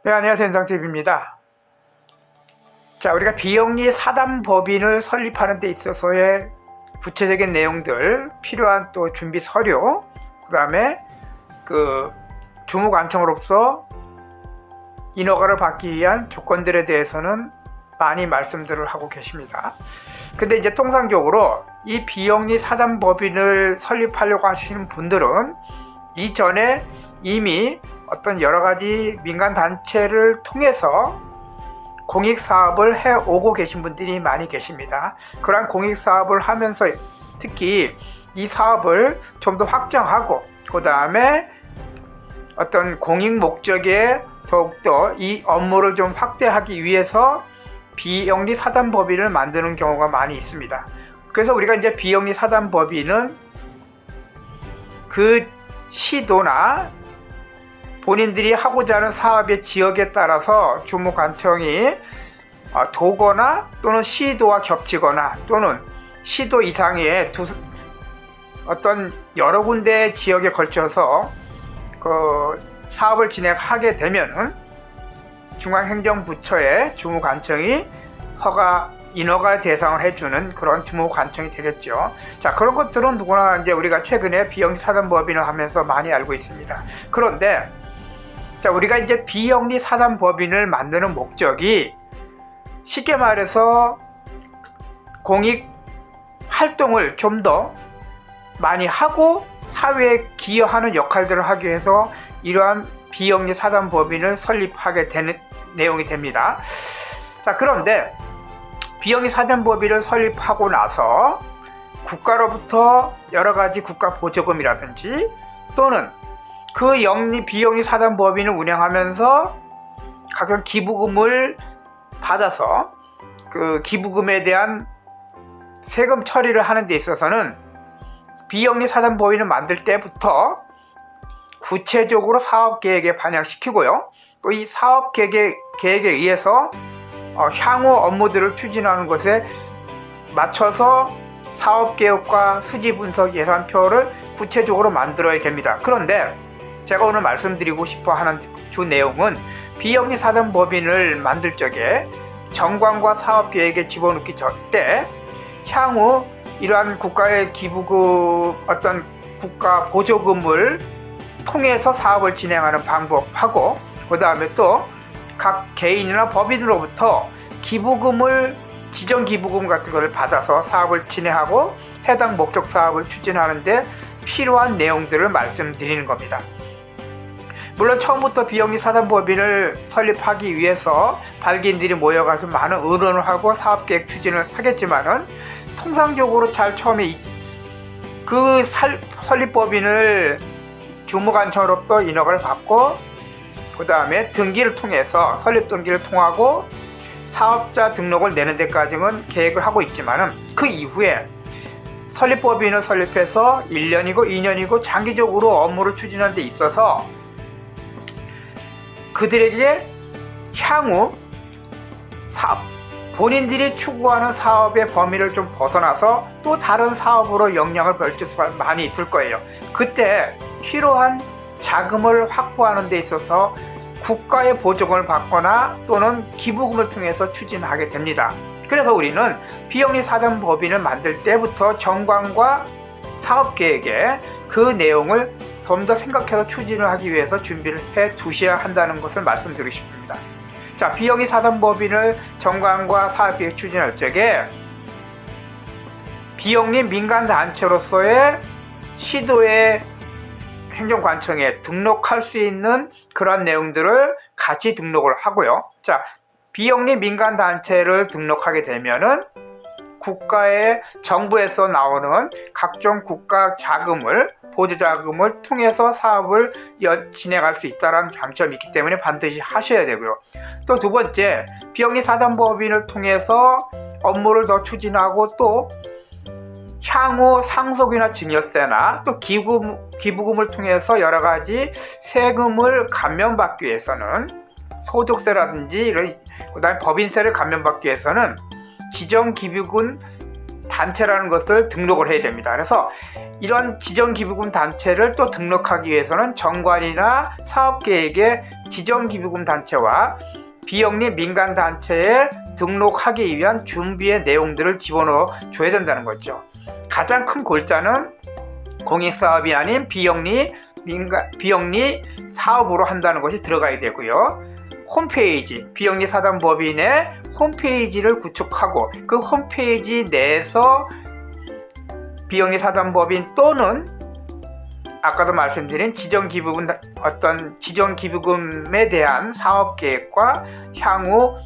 네, 안녕하세요. 인상TV입니다. 자, 우리가 비영리 사단법인을 설립하는 데 있어서의 구체적인 내용들, 필요한 또 준비 서류, 그 다음에 주무관청으로서 인허가를 받기 위한 조건들에 대해서는 많이 말씀들을 하고 계십니다. 근데 이제 통상적으로 이 비영리 사단법인을 설립하려고 하시는 분들은 이전에 이미 어떤 여러가지 민간단체를 통해서 공익사업을 해오고 계신 분들이 많이 계십니다. 그러한 공익사업을 하면서 특히 이 사업을 좀 더 확장하고 그 다음에 어떤 공익 목적에 더욱더 이 업무를 좀 확대하기 위해서 비영리 사단법인을 만드는 경우가 많이 있습니다. 그래서 우리가 이제 비영리 사단법인은 그 시도나 본인들이 하고자 하는 사업의 지역에 따라서 주무관청이 도거나 또는 시도와 겹치거나 또는 시도 이상의 어떤 여러 군데 지역에 걸쳐서 사업을 진행하게 되면은 중앙행정부처의 주무관청이 인허가 대상을 해주는 그런 주무관청이 되겠죠. 자, 그런 것들은 누구나 이제 우리가 최근에 비영리 사단법인을 하면서 많이 알고 있습니다. 그런데 자, 우리가 이제 비영리 사단법인을 만드는 목적이 쉽게 말해서 공익 활동을 좀 더 많이 하고 사회에 기여하는 역할들을 하기 위해서 이러한 비영리 사단법인을 설립하게 되는 내용이 됩니다. 자, 그런데 비영리 사단법인을 설립하고 나서 국가로부터 여러 가지 국가 보조금이라든지 또는 그 비영리 사단법인을 운영하면서 각종 기부금을 받아서 그 기부금에 대한 세금 처리를 하는 데 있어서는 비영리 사단법인을 만들 때부터 구체적으로 사업계획에 반영시키고요. 또 이 사업계획에 의해서 향후 업무들을 추진하는 것에 맞춰서 사업계획과 수지분석 예산표를 구체적으로 만들어야 됩니다. 그런데 제가 오늘 말씀드리고 싶어 하는 주 내용은 비영리 사단법인을 만들 적에 정관과 사업계획에 집어넣기 때 향후 이러한 국가의 기부금 어떤 국가 보조금을 통해서 사업을 진행하는 방법하고 그 다음에 또 각 개인이나 법인으로부터 기부금을 지정 기부금 같은 것을 받아서 사업을 진행하고 해당 목적 사업을 추진하는데 필요한 내용들을 말씀드리는 겁니다. 물론 처음부터 비영리 사단법인을 설립하기 위해서 발기인들이 모여가서 많은 의논을 하고 사업계획 추진을 하겠지만은 통상적으로 잘 처음에 그 설립법인을 주무관청으로부터 인허가를 받고 그 다음에 등기를 통해서 설립 등기를 통하고 사업자 등록을 내는 데까지는 계획을 하고 있지만은 그 이후에 설립법인을 설립해서 1년이고 2년이고 장기적으로 업무를 추진하는 데 있어서 그들에게 향후 본인들이 추구하는 사업의 범위를 좀 벗어나서 또 다른 사업으로 영향을 벌칠 수가 많이 있을 거예요. 그때 필요한 자금을 확보하는 데 있어서 국가의 보조금을 받거나 또는 기부금을 통해서 추진하게 됩니다. 그래서 우리는 비영리 사단법인을 만들 때부터 정관과 사업계획에 그 내용을 좀 더 생각해서 추진을 하기 위해서 준비를 해 두셔야 한다는 것을 말씀드리고 싶습니다. 자, 비영리 사단법인을 정관과 사업계획 추진할 적에 비영리 민간단체로서의 시도의 행정관청에 등록할 수 있는 그런 내용들을 같이 등록을 하고요. 자, 비영리 민간단체를 등록하게 되면은 국가의 정부에서 나오는 각종 국가 자금을 보조자금을 통해서 사업을 진행할 수 있다는 장점이 있기 때문에 반드시 하셔야 되고요. 또 두 번째, 비영리 사단법인을 통해서 업무를 더 추진하고 또 향후 상속이나 증여세나 또 기부금을 통해서 여러 가지 세금을 감면받기 위해서는 소득세라든지 그다음에 법인세를 감면받기 위해서는 지정 기부금 단체라는 것을 등록을 해야 됩니다. 그래서 이런 지정기부금 단체를 또 등록하기 위해서는 정관이나 사업계획의 지정기부금 단체와 비영리 민간단체에 등록하기 위한 준비의 내용들을 집어넣어 줘야 된다는 거죠. 가장 큰 골자는 공익사업이 아닌 비영리 사업으로 한다는 것이 들어가야 되고요. 홈페이지, 비영리 사단법인의 홈페이지를 구축하고 그 홈페이지 내에서 비영리 사단법인 또는 아까도 말씀드린 지정기부금에 대한 사업계획과 향후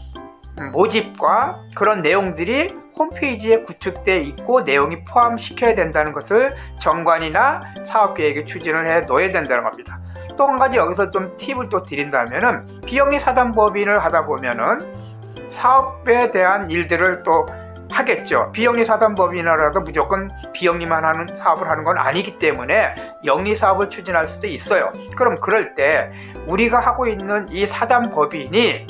모집과 그런 내용들이 홈페이지에 구축되어 있고 내용이 포함시켜야 된다는 것을 정관이나 사업계획에 추진을 해 놓아야 된다는 겁니다. 또 한 가지 여기서 좀 팁을 또 드린다면은 비영리 사단법인을 하다 보면은 사업에 대한 일들을 또 하겠죠. 비영리 사단법인이라도 무조건 비영리만 하는 사업을 하는 건 아니기 때문에 영리 사업을 추진할 수도 있어요. 그럼 그럴 때 우리가 하고 있는 이 사단법인이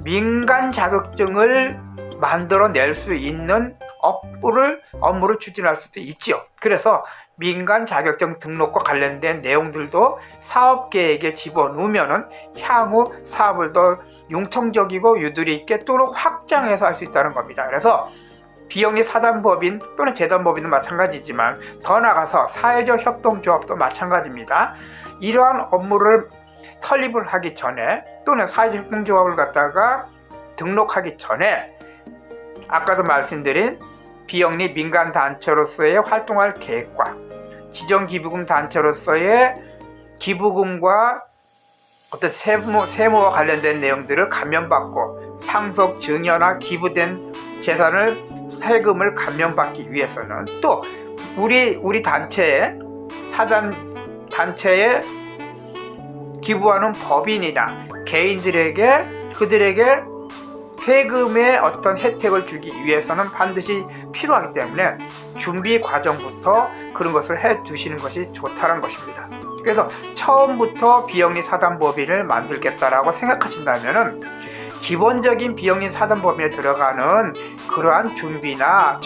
민간 자격증을 만들어낼 수 있는 업무를 추진할 수도 있죠. 그래서 민간 자격증 등록과 관련된 내용들도 사업계획에 집어넣으면은 향후 사업을 더 융통적이고 유도리 있게 또는 확장해서 할 수 있다는 겁니다. 그래서 비영리 사단법인 또는 재단법인도 마찬가지지만 더 나아가서 사회적 협동조합도 마찬가지입니다. 이러한 업무를 설립을 하기 전에 또는 사회적 협동조합을 갖다가 등록하기 전에 아까도 말씀드린 비영리 민간단체로서의 활동할 계획과 지정기부금 단체로서의 기부금과 어떤 세무와 관련된 내용들을 감면받고 상속 증여나 기부된 재산을 세금을 감면받기 위해서는 또 우리 단체의 단체에 기부하는 법인이나 개인들에게 그들에게 세금의 어떤 혜택을 주기 위해서는 반드시 필요하기 때문에 준비 과정부터 그런 것을 해 두시는 것이 좋다는 것입니다. 그래서 처음부터 비영리 사단법인을 만들겠다라고 생각하신다면은 기본적인 비영리 사단법인에 들어가는 그러한 준비나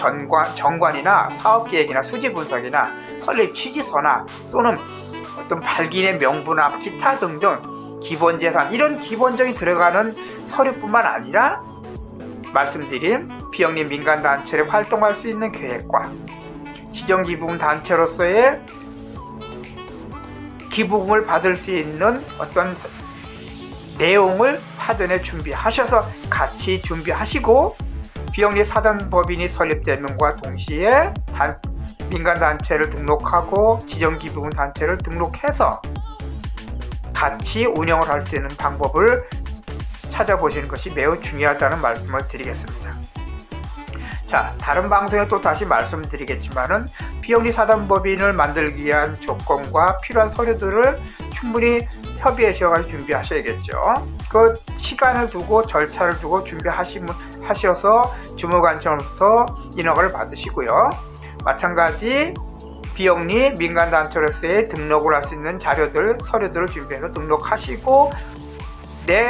정관이나 사업계획이나 수지분석이나 설립 취지서나 또는 어떤 발기인의 명부나 기타 등등 기본재산 이런 기본적인 들어가는 서류뿐만 아니라 말씀드린 비영리 민간단체를 활동할 수 있는 계획과 지정기부금 단체로서의 기부금을 받을 수 있는 어떤 내용을 사전에 준비하셔서 같이 준비하시고 비영리 사단법인이 설립되는과 동시에 민간단체를 등록하고 지정기부금 단체를 등록해서 같이 운영을 할 수 있는 방법을 찾아보시는 것이 매우 중요하다는 말씀을 드리겠습니다. 자, 다른 방송에 또 다시 말씀드리겠지만은 비영리 사단법인을 만들기 위한 조건과 필요한 서류들을 충분히 협의하셔서 준비하셔야겠죠. 그 시간을 두고 절차를 두고 준비하셔서 주무관청으로부터 인허가를 받으시고요. 마찬가지 비영리 민간단체로서의 등록을 할 수 있는 자료들, 서류들을 준비해서 등록하시고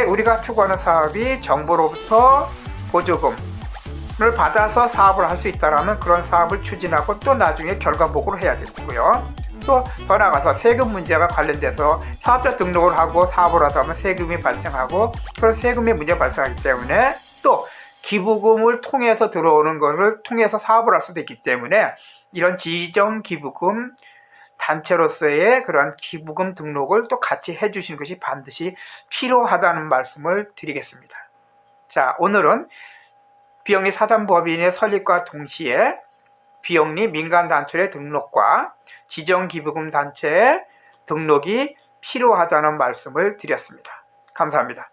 우리가 추구하는 사업이 정부로부터 보조금을 받아서 사업을 할 수 있다라면 그런 사업을 추진하고 또 나중에 결과 보고를 해야 되고요. 또 더 나아가서 세금 문제가 관련돼서 사업자 등록을 하고 사업을 하다 보면 세금이 발생하고 그런 세금의 문제가 발생하기 때문에 또 기부금을 통해서 들어오는 것을 통해서 사업을 할 수도 있기 때문에 이런 지정기부금 단체로서의 그런 기부금 등록을 또 같이 해주시는 것이 반드시 필요하다는 말씀을 드리겠습니다. 자, 오늘은 비영리 사단법인의 설립과 동시에 비영리 민간단체의 등록과 지정기부금 단체의 등록이 필요하다는 말씀을 드렸습니다. 감사합니다.